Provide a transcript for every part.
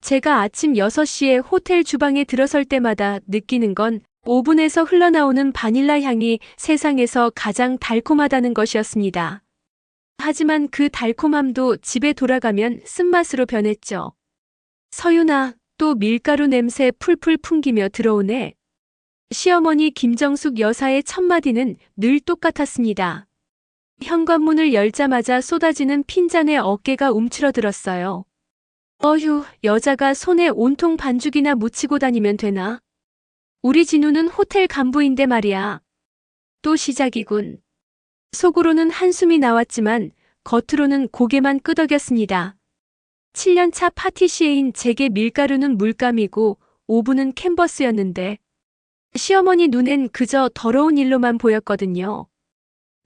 제가 아침 6시에 호텔 주방에 들어설 때마다 느끼는 건 오븐에서 흘러나오는 바닐라 향이 세상에서 가장 달콤하다는 것이었습니다. 하지만 그 달콤함도 집에 돌아가면 쓴맛으로 변했죠. 서윤아, 또 밀가루 냄새 풀풀 풍기며 들어오네. 시어머니 김정숙 여사의 첫마디는 늘 똑같았습니다. 현관문을 열자마자 쏟아지는 핀잔에 어깨가 움츠러들었어요. 어휴, 여자가 손에 온통 반죽이나 묻히고 다니면 되나? 우리 진우는 호텔 간부인데 말이야. 또 시작이군. 속으로는 한숨이 나왔지만 겉으로는 고개만 끄덕였습니다. 7년차 파티시에인 제게 밀가루는 물감이고 오븐은 캔버스였는데 시어머니 눈엔 그저 더러운 일로만 보였거든요.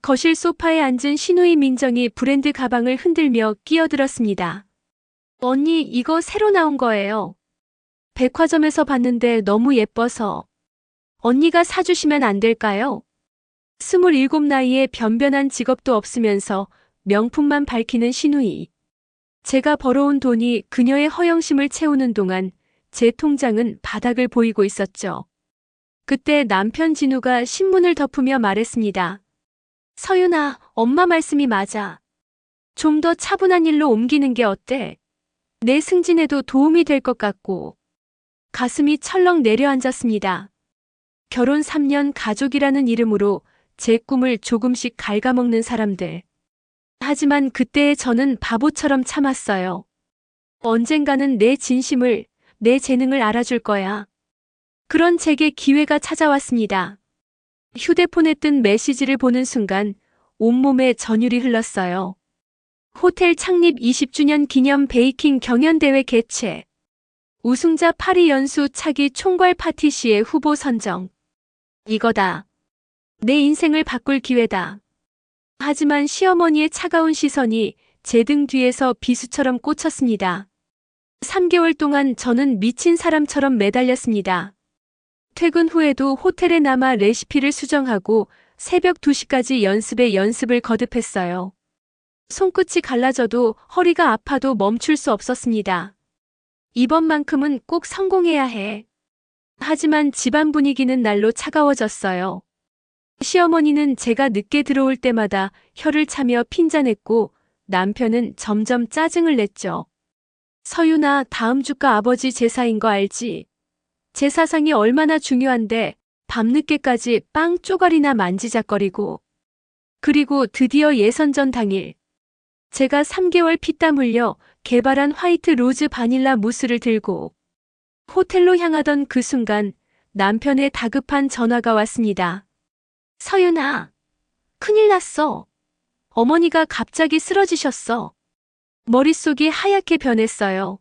거실 소파에 앉은 시누이 민정이 브랜드 가방을 흔들며 끼어들었습니다. 언니, 이거 새로 나온 거예요. 백화점에서 봤는데 너무 예뻐서. 언니가 사주시면 안 될까요? 27 나이에 변변한 직업도 없으면서 명품만 밝히는 시누이. 제가 벌어온 돈이 그녀의 허영심을 채우는 동안 제 통장은 바닥을 보이고 있었죠. 그때 남편 진우가 신문을 덮으며 말했습니다. 서윤아, 엄마 말씀이 맞아. 좀 더 차분한 일로 옮기는 게 어때? 내 승진에도 도움이 될 것 같고. 가슴이 철렁 내려앉았습니다. 결혼 3년 가족이라는 이름으로 제 꿈을 조금씩 갉아먹는 사람들. 하지만 그때의 저는 바보처럼 참았어요. 언젠가는 내 진심을, 내 재능을 알아줄 거야. 그런 제게 기회가 찾아왔습니다. 휴대폰에 뜬 메시지를 보는 순간 온몸에 전율이 흘렀어요. 호텔 창립 20주년 기념 베이킹 경연대회 개최. 우승자 파리 연수 차기 총괄 파티시에 후보 선정. 이거다. 내 인생을 바꿀 기회다. 하지만 시어머니의 차가운 시선이 제 등 뒤에서 비수처럼 꽂혔습니다. 3개월 동안 저는 미친 사람처럼 매달렸습니다. 퇴근 후에도 호텔에 남아 레시피를 수정하고 새벽 2시까지 연습을 거듭했어요. 손끝이 갈라져도 허리가 아파도 멈출 수 없었습니다. 이번만큼은 꼭 성공해야 해. 하지만 집안 분위기는 날로 차가워졌어요. 시어머니는 제가 늦게 들어올 때마다 혀를 차며 핀잔했고 남편은 점점 짜증을 냈죠. 서윤아, 다음 주가 아버지 제사인 거 알지? 제사상이 얼마나 중요한데 밤늦게까지 빵 쪼가리나 만지작거리고. 그리고 드디어 예선전 당일. 제가 3개월 피땀 흘려 개발한 화이트 로즈 바닐라 무스를 들고 호텔로 향하던 그 순간 남편의 다급한 전화가 왔습니다. 서윤아, 큰일 났어. 어머니가 갑자기 쓰러지셨어. 머릿속이 하얗게 변했어요.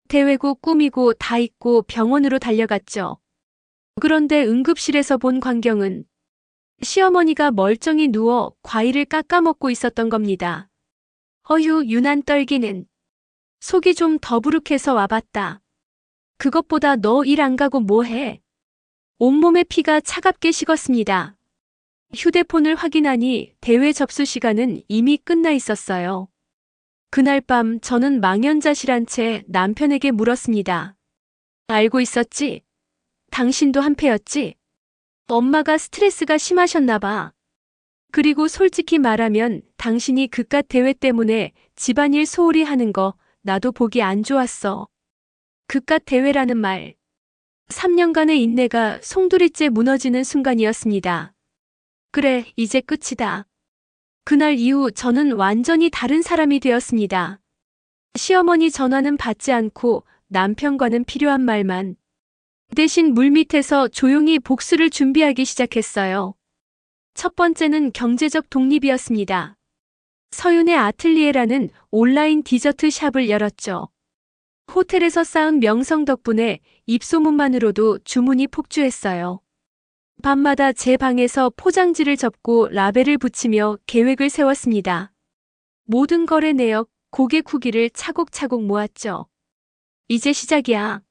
대회고 꿈이고 다 잊고 병원으로 달려갔죠. 그런데 응급실에서 본 광경은 시어머니가 멀쩡히 누워 과일을 깎아먹고 있었던 겁니다. 어휴, 유난 떨기는. 속이 좀 더부룩해서 와봤다. 그것보다 너 일 안 가고 뭐해? 온몸의 피가 차갑게 식었습니다. 휴대폰을 확인하니 대회 접수 시간은 이미 끝나 있었어요. 그날 밤 저는 망연자실한 채 남편에게 물었습니다. 알고 있었지? 당신도 한패였지? 엄마가 스트레스가 심하셨나 봐. 그리고 솔직히 말하면 당신이 그깟 대회 때문에 집안일 소홀히 하는 거 나도 보기 안 좋았어. 그깟 대회라는 말. 3년간의 인내가 송두리째 무너지는 순간이었습니다. 그래, 이제 끝이다. 그날 이후 저는 완전히 다른 사람이 되었습니다. 시어머니 전화는 받지 않고 남편과는 필요한 말만. 대신 물밑에서 조용히 복수를 준비하기 시작했어요. 첫 번째는 경제적 독립이었습니다. 서윤의 아틀리에라는 온라인 디저트 샵을 열었죠. 호텔에서 쌓은 명성 덕분에 입소문만으로도 주문이 폭주했어요. 밤마다 제 방에서 포장지를 접고 라벨을 붙이며 계획을 세웠습니다. 모든 거래 내역, 고객 후기를 차곡차곡 모았죠. 이제 시작이야.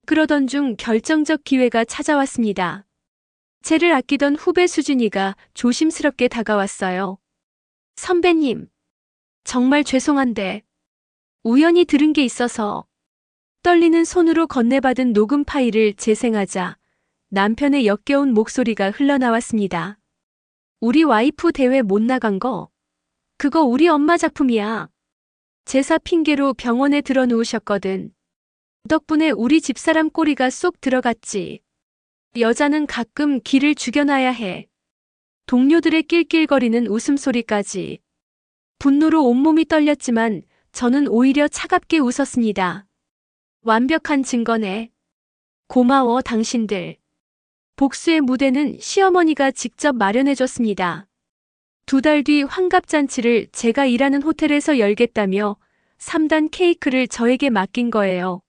그러던 중 결정적 기회가 찾아왔습니다. 제를 아끼던 후배 수진이가 조심스럽게 다가왔어요. 선배님, 정말 죄송한데 우연히 들은 게 있어서. 떨리는 손으로 건네받은 녹음 파일을 재생하자 남편의 역겨운 목소리가 흘러나왔습니다. 우리 와이프 대회 못 나간 거, 그거 우리 엄마 작품이야. 제사 핑계로 병원에 들어 누우셨거든. 덕분에 우리 집사람 꼬리가 쏙 들어갔지. 여자는 가끔 기를 죽여놔야 해. 동료들의 낄낄거리는 웃음소리까지. 분노로 온몸이 떨렸지만 저는 오히려 차갑게 웃었습니다. 완벽한 증거네. 고마워 당신들. 복수의 무대는 시어머니가 직접 마련해줬습니다. 2달 뒤 환갑잔치를 제가 일하는 호텔에서 열겠다며 3단 케이크를 저에게 맡긴 거예요.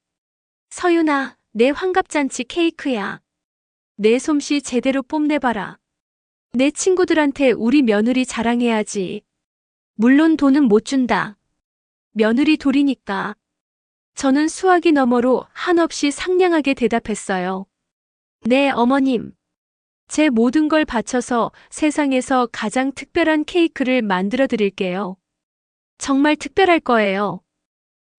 서윤아, 내 환갑잔치 케이크야. 내 솜씨 제대로 뽐내봐라. 내 친구들한테 우리 며느리 자랑해야지. 물론 돈은 못 준다. 며느리 돌이니까. 저는 수화기 너머로 한없이 상냥하게 대답했어요. 네, 어머님. 제 모든 걸 바쳐서 세상에서 가장 특별한 케이크를 만들어 드릴게요. 정말 특별할 거예요.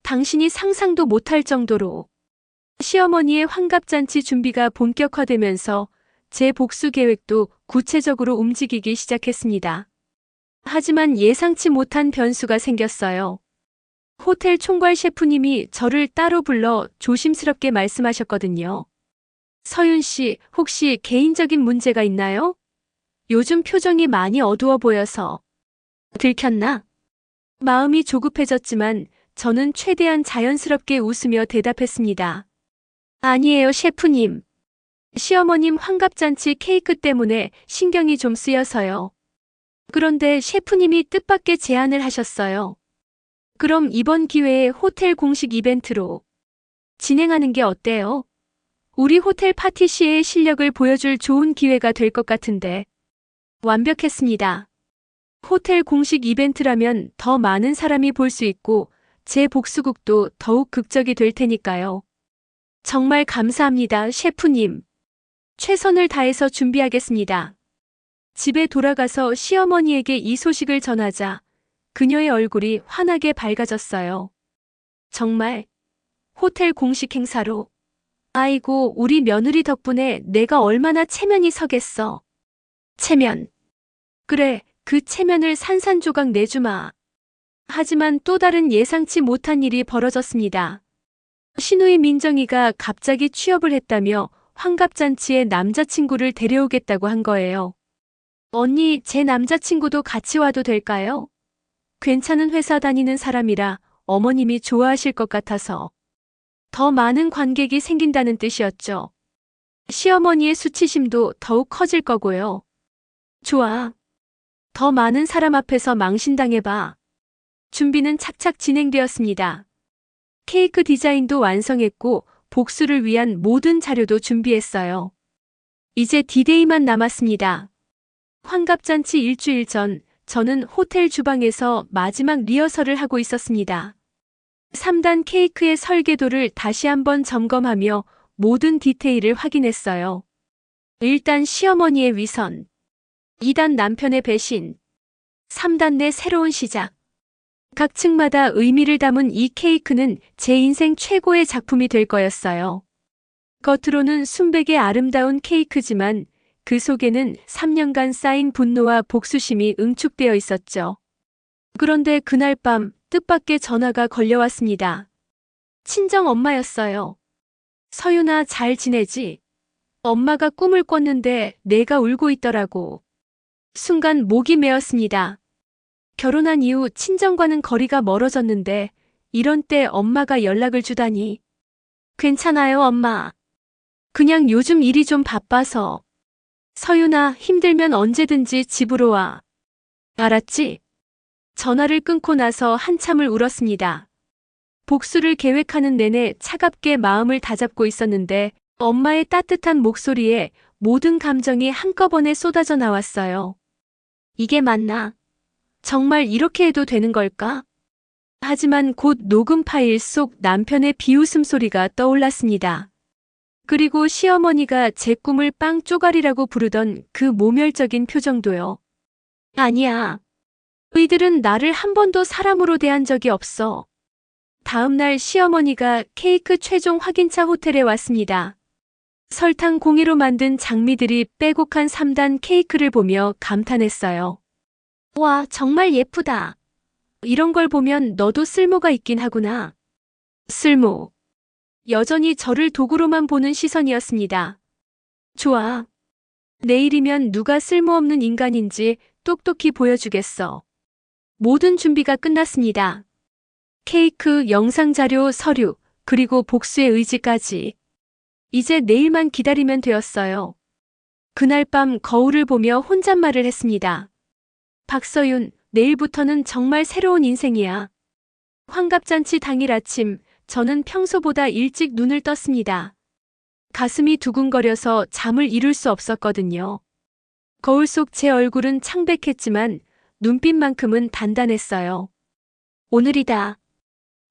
당신이 상상도 못할 정도로. 시어머니의 환갑잔치 준비가 본격화되면서 제 복수 계획도 구체적으로 움직이기 시작했습니다. 하지만 예상치 못한 변수가 생겼어요. 호텔 총괄 셰프님이 저를 따로 불러 조심스럽게 말씀하셨거든요. 서윤 씨, 혹시 개인적인 문제가 있나요? 요즘 표정이 많이 어두워 보여서. 들켰나? 마음이 조급해졌지만 저는 최대한 자연스럽게 웃으며 대답했습니다. 아니에요, 셰프님. 시어머님 환갑잔치 케이크 때문에 신경이 좀 쓰여서요. 그런데 셰프님이 뜻밖의 제안을 하셨어요. 그럼 이번 기회에 호텔 공식 이벤트로 진행하는 게 어때요? 우리 호텔 파티시에의 실력을 보여줄 좋은 기회가 될 것 같은데. 완벽했습니다. 호텔 공식 이벤트라면 더 많은 사람이 볼 수 있고 제 복수극도 더욱 극적이 될 테니까요. 정말 감사합니다, 셰프님. 최선을 다해서 준비하겠습니다. 집에 돌아가서 시어머니에게 이 소식을 전하자 그녀의 얼굴이 환하게 밝아졌어요. 정말 호텔 공식 행사로. 아이고, 우리 며느리 덕분에 내가 얼마나 체면이 서겠어. 체면. 그래, 그 체면을 산산조각 내주마. 하지만 또 다른 예상치 못한 일이 벌어졌습니다. 시누이 민정이가 갑자기 취업을 했다며 환갑잔치에 남자친구를 데려오겠다고 한 거예요. 언니, 제 남자친구도 같이 와도 될까요? 괜찮은 회사 다니는 사람이라 어머님이 좋아하실 것 같아서. 더 많은 관객이 생긴다는 뜻이었죠. 시어머니의 수치심도 더욱 커질 거고요. 좋아. 더 많은 사람 앞에서 망신당해봐. 준비는 착착 진행되었습니다. 케이크 디자인도 완성했고 복수를 위한 모든 자료도 준비했어요. 이제 디데이만 남았습니다. 환갑잔치 일주일 전, 저는 호텔 주방에서 마지막 리허설을 하고 있었습니다. 3단 케이크의 설계도를 다시 한번 점검하며 모든 디테일을 확인했어요. 1단 시어머니의 위선, 2단 남편의 배신, 3단 내 새로운 시작. 각 층마다 의미를 담은 이 케이크는 제 인생 최고의 작품이 될 거였어요. 겉으로는 순백의 아름다운 케이크지만 그 속에는 3년간 쌓인 분노와 복수심이 응축되어 있었죠. 그런데 그날 밤 뜻밖의 전화가 걸려왔습니다. 친정 엄마였어요. 서윤아, 잘 지내지? 엄마가 꿈을 꿨는데 내가 울고 있더라고. 순간 목이 메었습니다. 결혼한 이후 친정과는 거리가 멀어졌는데 이런 때 엄마가 연락을 주다니. 괜찮아요, 엄마. 그냥 요즘 일이 좀 바빠서. 서윤아, 힘들면 언제든지 집으로 와. 알았지? 전화를 끊고 나서 한참을 울었습니다. 복수를 계획하는 내내 차갑게 마음을 다잡고 있었는데 엄마의 따뜻한 목소리에 모든 감정이 한꺼번에 쏟아져 나왔어요. 이게 맞나? 정말 이렇게 해도 되는 걸까? 하지만 곧 녹음 파일 속 남편의 비웃음 소리가 떠올랐습니다. 그리고 시어머니가 제 꿈을 빵 쪼가리라고 부르던 그 모멸적인 표정도요. 아니야. 의들은 나를 한 번도 사람으로 대한 적이 없어. 다음 날 시어머니가 케이크 최종 확인차 호텔에 왔습니다. 설탕 공예로 만든 장미들이 빼곡한 3단 케이크를 보며 감탄했어요. 와, 정말 예쁘다. 이런 걸 보면 너도 쓸모가 있긴 하구나. 쓸모. 여전히 저를 도구로만 보는 시선이었습니다. 좋아. 내일이면 누가 쓸모없는 인간인지 똑똑히 보여주겠어. 모든 준비가 끝났습니다. 케이크, 영상자료, 서류, 그리고 복수의 의지까지. 이제 내일만 기다리면 되었어요. 그날 밤 거울을 보며 혼잣말을 했습니다. 박서윤, 내일부터는 정말 새로운 인생이야. 환갑잔치 당일 아침, 저는 평소보다 일찍 눈을 떴습니다. 가슴이 두근거려서 잠을 이룰 수 없었거든요. 거울 속 제 얼굴은 창백했지만 눈빛만큼은 단단했어요. 오늘이다.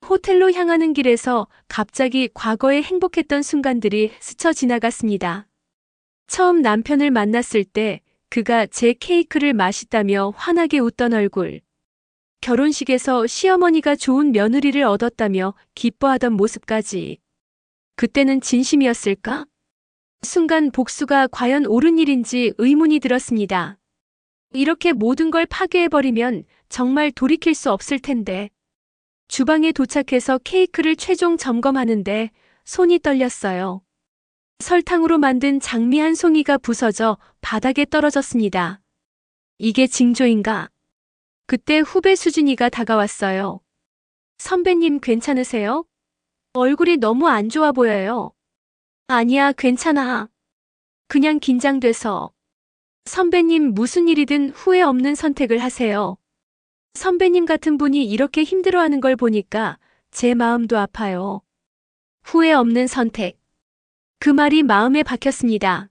호텔로 향하는 길에서 갑자기 과거에 행복했던 순간들이 스쳐 지나갔습니다. 처음 남편을 만났을 때 그가 제 케이크를 맛있다며 환하게 웃던 얼굴. 결혼식에서 시어머니가 좋은 며느리를 얻었다며 기뻐하던 모습까지. 그때는 진심이었을까? 순간 복수가 과연 옳은 일인지 의문이 들었습니다. 이렇게 모든 걸 파괴해버리면 정말 돌이킬 수 없을 텐데. 주방에 도착해서 케이크를 최종 점검하는데 손이 떨렸어요. 설탕으로 만든 장미 한 송이가 부서져 바닥에 떨어졌습니다. 이게 징조인가? 그때 후배 수진이가 다가왔어요. 선배님 괜찮으세요? 얼굴이 너무 안 좋아 보여요. 아니야, 괜찮아. 그냥 긴장돼서. 선배님 무슨 일이든 후회 없는 선택을 하세요. 선배님 같은 분이 이렇게 힘들어하는 걸 보니까 제 마음도 아파요. 후회 없는 선택. 그 말이 마음에 박혔습니다.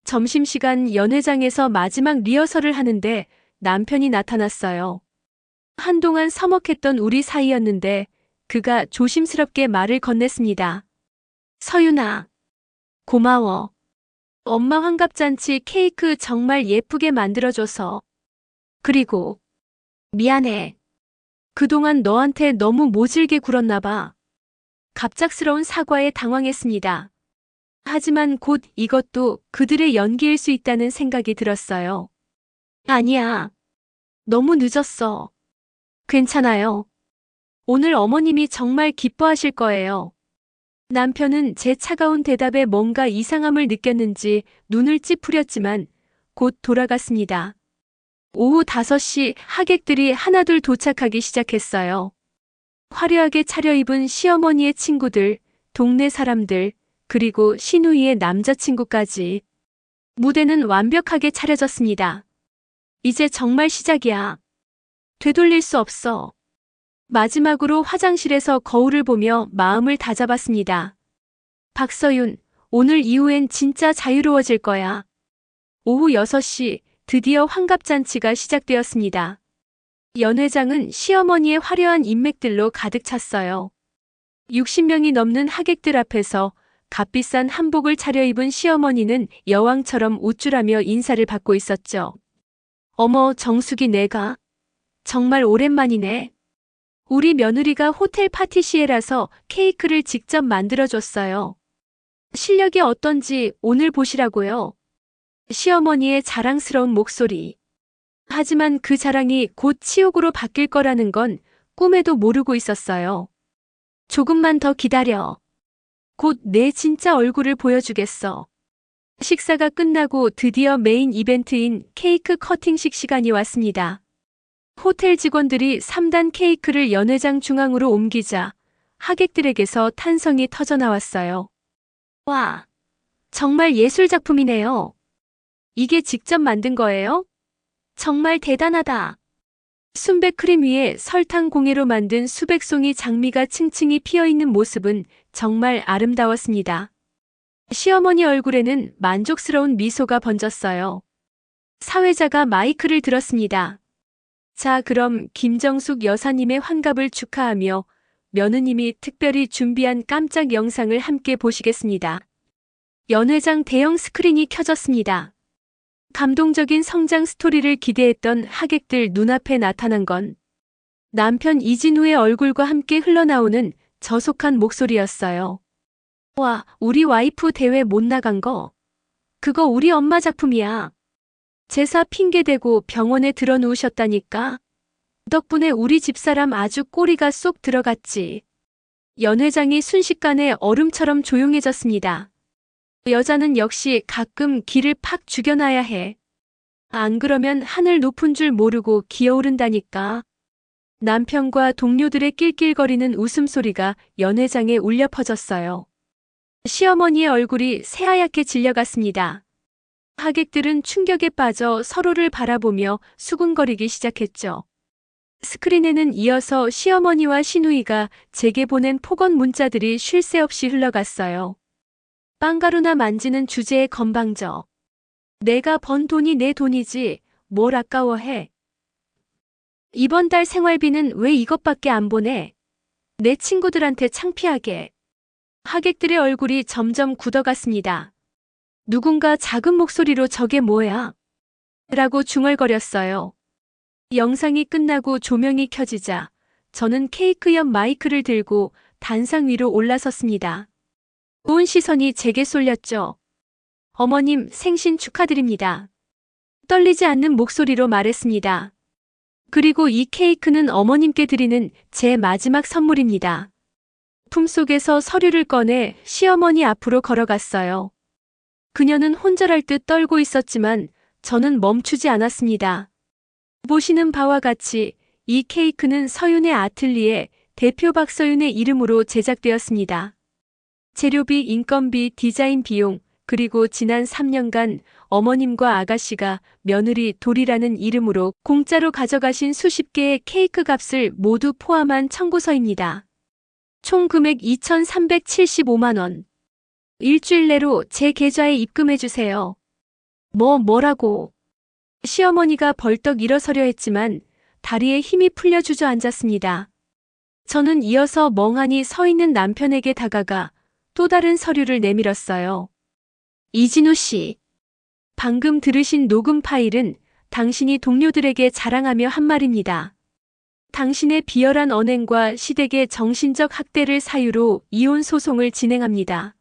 점심시간 연회장에서 마지막 리허설을 하는데 남편이 나타났어요. 한동안 서먹했던 우리 사이였는데 그가 조심스럽게 말을 건넸습니다. 서윤아, 고마워. 엄마 환갑잔치 케이크 정말 예쁘게 만들어줘서. 그리고 미안해. 그동안 너한테 너무 모질게 굴었나 봐. 갑작스러운 사과에 당황했습니다. 하지만 곧 이것도 그들의 연기일 수 있다는 생각이 들었어요. 아니야. 너무 늦었어. 괜찮아요. 오늘 어머님이 정말 기뻐하실 거예요. 남편은 제 차가운 대답에 뭔가 이상함을 느꼈는지 눈을 찌푸렸지만 곧 돌아갔습니다. 오후 5시 하객들이 하나둘 도착하기 시작했어요. 화려하게 차려입은 시어머니의 친구들, 동네 사람들, 그리고 신우이의 남자친구까지. 무대는 완벽하게 차려졌습니다. 이제 정말 시작이야. 되돌릴 수 없어. 마지막으로 화장실에서 거울을 보며 마음을 다잡았습니다. 박서윤, 오늘 이후엔 진짜 자유로워질 거야. 오후 6시 드디어 환갑잔치가 시작되었습니다. 연회장은 시어머니의 화려한 인맥들로 가득 찼어요. 60명이 넘는 하객들 앞에서 값비싼 한복을 차려입은 시어머니는 여왕처럼 우쭐하며 인사를 받고 있었죠. 어머, 정숙이 내가 정말 오랜만이네. 우리 며느리가 호텔 파티시에라서 케이크를 직접 만들어줬어요. 실력이 어떤지 오늘 보시라고요. 시어머니의 자랑스러운 목소리. 하지만 그 자랑이 곧 치욕으로 바뀔 거라는 건 꿈에도 모르고 있었어요. 조금만 더 기다려. 곧 내 진짜 얼굴을 보여주겠어. 식사가 끝나고 드디어 메인 이벤트인 케이크 커팅식 시간이 왔습니다. 호텔 직원들이 3단 케이크를 연회장 중앙으로 옮기자 하객들에게서 탄성이 터져나왔어요. 와, 정말 예술 작품이네요. 이게 직접 만든 거예요? 정말 대단하다. 순백 크림 위에 설탕 공예로 만든 수백 송이 장미가 층층이 피어있는 모습은 정말 아름다웠습니다. 시어머니 얼굴에는 만족스러운 미소가 번졌어요. 사회자가 마이크를 들었습니다. 자, 그럼 김정숙 여사님의 환갑을 축하하며 며느님이 특별히 준비한 깜짝 영상을 함께 보시겠습니다. 연회장 대형 스크린이 켜졌습니다. 감동적인 성장 스토리를 기대했던 하객들 눈앞에 나타난 건 남편 이진우의 얼굴과 함께 흘러나오는 저속한 목소리였어요. 와, 우리 와이프 대회 못 나간 거. 그거 우리 엄마 작품이야. 제사 핑계대고 병원에 들어누우셨다니까. 덕분에 우리 집사람 아주 꼬리가 쏙 들어갔지. 연 회장이 순식간에 얼음처럼 조용해졌습니다. 여자는 역시 가끔 기를 팍 죽여놔야 해. 안 그러면 하늘 높은 줄 모르고 기어오른다니까. 남편과 동료들의 낄낄거리는 웃음소리가 연 회장에 울려 퍼졌어요. 시어머니의 얼굴이 새하얗게 질려갔습니다. 하객들은 충격에 빠져 서로를 바라보며 수군거리기 시작했죠. 스크린에는 이어서 시어머니와 시누이가 제게 보낸 폭언 문자들이 쉴 새 없이 흘러갔어요. 빵가루나 만지는 주제의 건방져. 내가 번 돈이 내 돈이지 뭘 아까워해. 이번 달 생활비는 왜 이것밖에 안 보내? 내 친구들한테 창피하게. 하객들의 얼굴이 점점 굳어갔습니다. 누군가 작은 목소리로 저게 뭐야? 라고 중얼거렸어요. 영상이 끝나고 조명이 켜지자 저는 케이크 옆 마이크를 들고 단상 위로 올라섰습니다. 온 시선이 제게 쏠렸죠. 어머님 생신 축하드립니다. 떨리지 않는 목소리로 말했습니다. 그리고 이 케이크는 어머님께 드리는 제 마지막 선물입니다. 품속에서 서류를 꺼내 시어머니 앞으로 걸어갔어요. 그녀는 혼절할 듯 떨고 있었지만 저는 멈추지 않았습니다. 보시는 바와 같이 이 케이크는 서윤의 아틀리에 대표 박서윤의 이름으로 제작되었습니다. 재료비, 인건비, 디자인 비용, 그리고 지난 3년간 어머님과 아가씨가 며느리 돌이라는 이름으로 공짜로 가져가신 수십 개의 케이크 값을 모두 포함한 청구서입니다. 총 금액 2,375만 원. 일주일 내로 제 계좌에 입금해주세요. 뭐라고. 시어머니가 벌떡 일어서려 했지만 다리에 힘이 풀려 주저앉았습니다. 저는 이어서 멍하니 서 있는 남편에게 다가가 또 다른 서류를 내밀었어요. 이진우 씨, 방금 들으신 녹음 파일은 당신이 동료들에게 자랑하며 한 말입니다. 당신의 비열한 언행과 시댁의 정신적 학대를 사유로 이혼 소송을 진행합니다.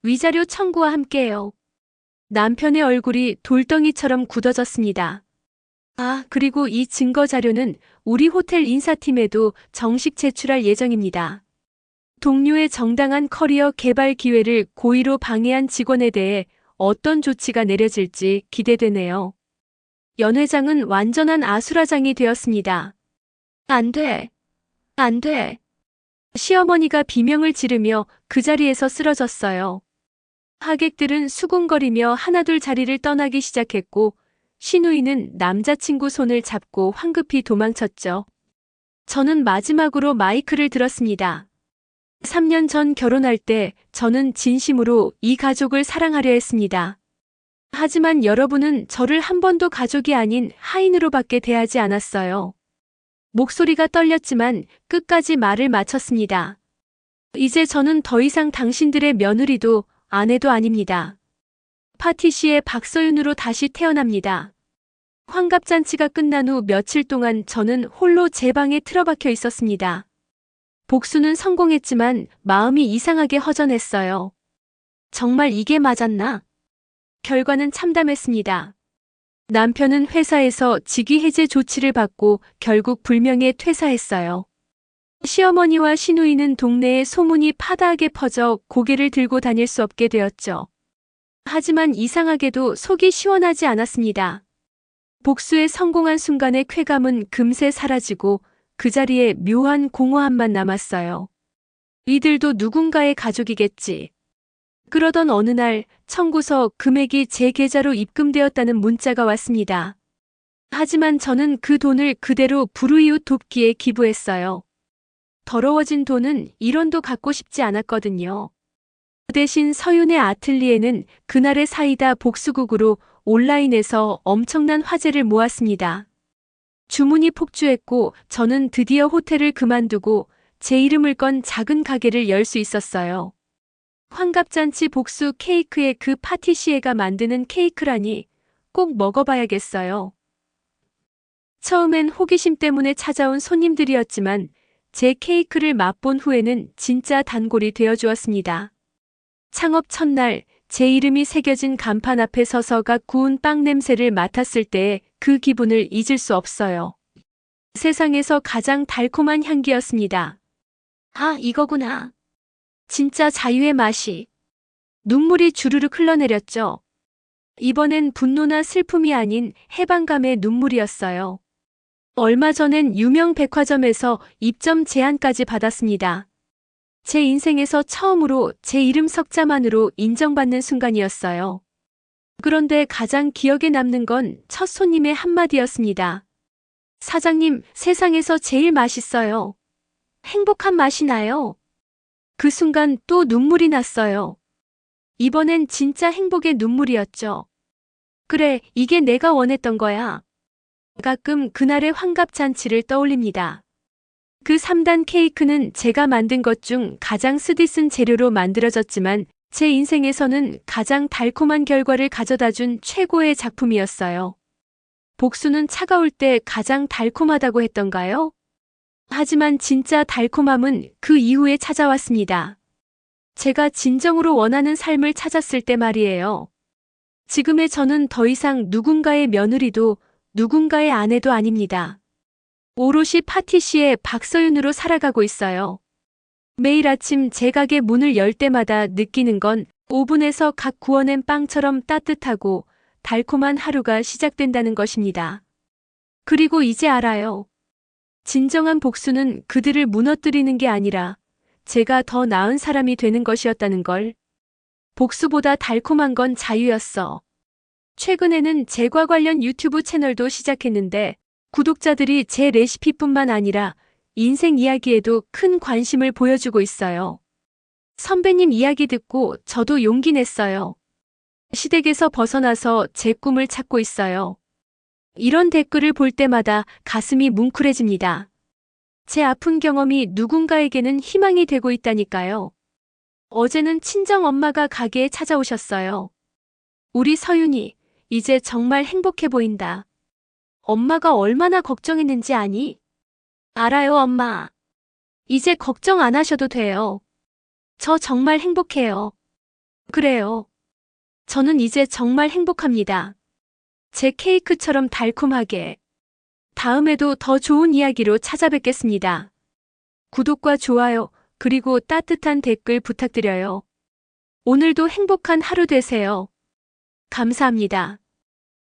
위자료 청구와 함께요. 남편의 얼굴이 돌덩이처럼 굳어졌습니다. 아, 그리고 이 증거 자료는 우리 호텔 인사팀에도 정식 제출할 예정입니다. 동료의 정당한 커리어 개발 기회를 고의로 방해한 직원에 대해 어떤 조치가 내려질지 기대되네요. 연 회장은 완전한 아수라장이 되었습니다. 안 돼. 안 돼. 시어머니가 비명을 지르며 그 자리에서 쓰러졌어요. 하객들은 수군거리며 하나둘 자리를 떠나기 시작했고 시누이는 남자친구 손을 잡고 황급히 도망쳤죠. 저는 마지막으로 마이크를 들었습니다. 3년 전 결혼할 때 저는 진심으로 이 가족을 사랑하려 했습니다. 하지만 여러분은 저를 한 번도 가족이 아닌 하인으로밖에 대하지 않았어요. 목소리가 떨렸지만 끝까지 말을 마쳤습니다. 이제 저는 더 이상 당신들의 며느리도 아내도 아닙니다. 파티시의 박서윤으로 다시 태어납니다. 환갑잔치가 끝난 후 며칠 동안 저는 홀로 제 방에 틀어박혀 있었습니다. 복수는 성공했지만 마음이 이상하게 허전했어요. 정말 이게 맞았나? 결과는 참담했습니다. 남편은 회사에서 직위 해제 조치를 받고 결국 불명예 퇴사했어요. 시어머니와 시누이는 동네에 소문이 파다하게 퍼져 고개를 들고 다닐 수 없게 되었죠. 하지만 이상하게도 속이 시원하지 않았습니다. 복수에 성공한 순간의 쾌감은 금세 사라지고 그 자리에 묘한 공허함만 남았어요. 이들도 누군가의 가족이겠지. 그러던 어느 날 청구서 금액이 제 계좌로 입금되었다는 문자가 왔습니다. 하지만 저는 그 돈을 그대로 불우이웃 돕기에 기부했어요. 더러워진 돈은 1원도 갖고 싶지 않았거든요. 그 대신 서윤의 아틀리에는 그날의 사이다 복수국으로 온라인에서 엄청난 화제를 모았습니다. 주문이 폭주했고 저는 드디어 호텔을 그만두고 제 이름을 건 작은 가게를 열 수 있었어요. 환갑잔치 복수 케이크에 그 파티시에가 만드는 케이크라니 꼭 먹어봐야겠어요. 처음엔 호기심 때문에 찾아온 손님들이었지만 제 케이크를 맛본 후에는 진짜 단골이 되어주었습니다. 창업 첫날 제 이름이 새겨진 간판 앞에 서서가 구운 빵 냄새를 맡았을 때 그 기분을 잊을 수 없어요. 세상에서 가장 달콤한 향기였습니다. 아, 이거구나. 진짜 자유의 맛이. 눈물이 주르륵 흘러내렸죠. 이번엔 분노나 슬픔이 아닌 해방감의 눈물이었어요. 얼마 전엔 유명 백화점에서 입점 제안까지 받았습니다. 제 인생에서 처음으로 제 이름 석자만으로 인정받는 순간이었어요. 그런데 가장 기억에 남는 건 첫 손님의 한마디였습니다. 사장님, 세상에서 제일 맛있어요. 행복한 맛이 나요. 그 순간 또 눈물이 났어요. 이번엔 진짜 행복의 눈물이었죠. 그래, 이게 내가 원했던 거야. 가끔 그날의 환갑잔치를 떠올립니다. 그 3단 케이크는 제가 만든 것 중 가장 쓰디쓴 재료로 만들어졌지만 제 인생에서는 가장 달콤한 결과를 가져다 준 최고의 작품이었어요. 복수는 차가울 때 가장 달콤하다고 했던가요? 하지만 진짜 달콤함은 그 이후에 찾아왔습니다. 제가 진정으로 원하는 삶을 찾았을 때 말이에요. 지금의 저는 더 이상 누군가의 며느리도 누군가의 아내도 아닙니다. 오롯이 파티시의 박서윤으로 살아가고 있어요. 매일 아침 제 가게 문을 열 때마다 느끼는 건 오븐에서 각 구워낸 빵처럼 따뜻하고 달콤한 하루가 시작된다는 것입니다. 그리고 이제 알아요. 진정한 복수는 그들을 무너뜨리는 게 아니라 제가 더 나은 사람이 되는 것이었다는 걸. 복수보다 달콤한 건 자유였어. 최근에는 제과 관련 유튜브 채널도 시작했는데 구독자들이 제 레시피뿐만 아니라 인생 이야기에도 큰 관심을 보여주고 있어요. 선배님 이야기 듣고 저도 용기 냈어요. 시댁에서 벗어나서 제 꿈을 찾고 있어요. 이런 댓글을 볼 때마다 가슴이 뭉클해집니다. 제 아픈 경험이 누군가에게는 희망이 되고 있다니까요. 어제는 친정 엄마가 가게에 찾아오셨어요. 우리 서윤이, 이제 정말 행복해 보인다. 엄마가 얼마나 걱정했는지 아니? 알아요, 엄마. 이제 걱정 안 하셔도 돼요. 저 정말 행복해요. 그래요. 저는 이제 정말 행복합니다. 제 케이크처럼 달콤하게. 다음에도 더 좋은 이야기로 찾아뵙겠습니다. 구독과 좋아요, 그리고 따뜻한 댓글 부탁드려요. 오늘도 행복한 하루 되세요. 감사합니다.